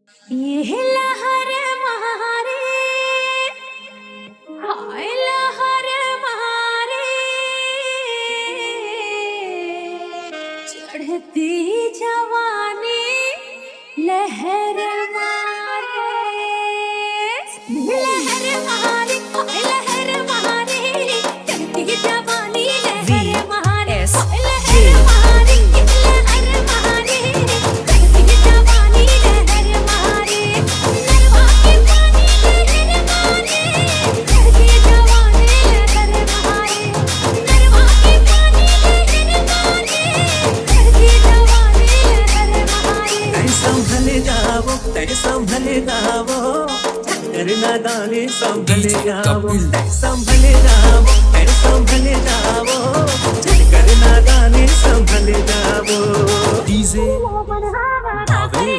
ये लहर मारे, हाय लहर मारे, चढ़ती जवानी लहर मारे, लहर मारे, हाय लहर मारे, चढ़ती जवानी लहर मारे, लहर मारे, लहर मारे, चढ़ती जवानी लहर मारे, नरवा के पानी लहर मारे, चढ़ती जवानी लहर मारे, नरवा के पानी लहर मारे, चढ़ती जवानी लहर मारे। तय संभले जावो करना दाने संभले जावो, तय संभले जावो, तय संभले जावो, करना दाने संभले जावो। पागल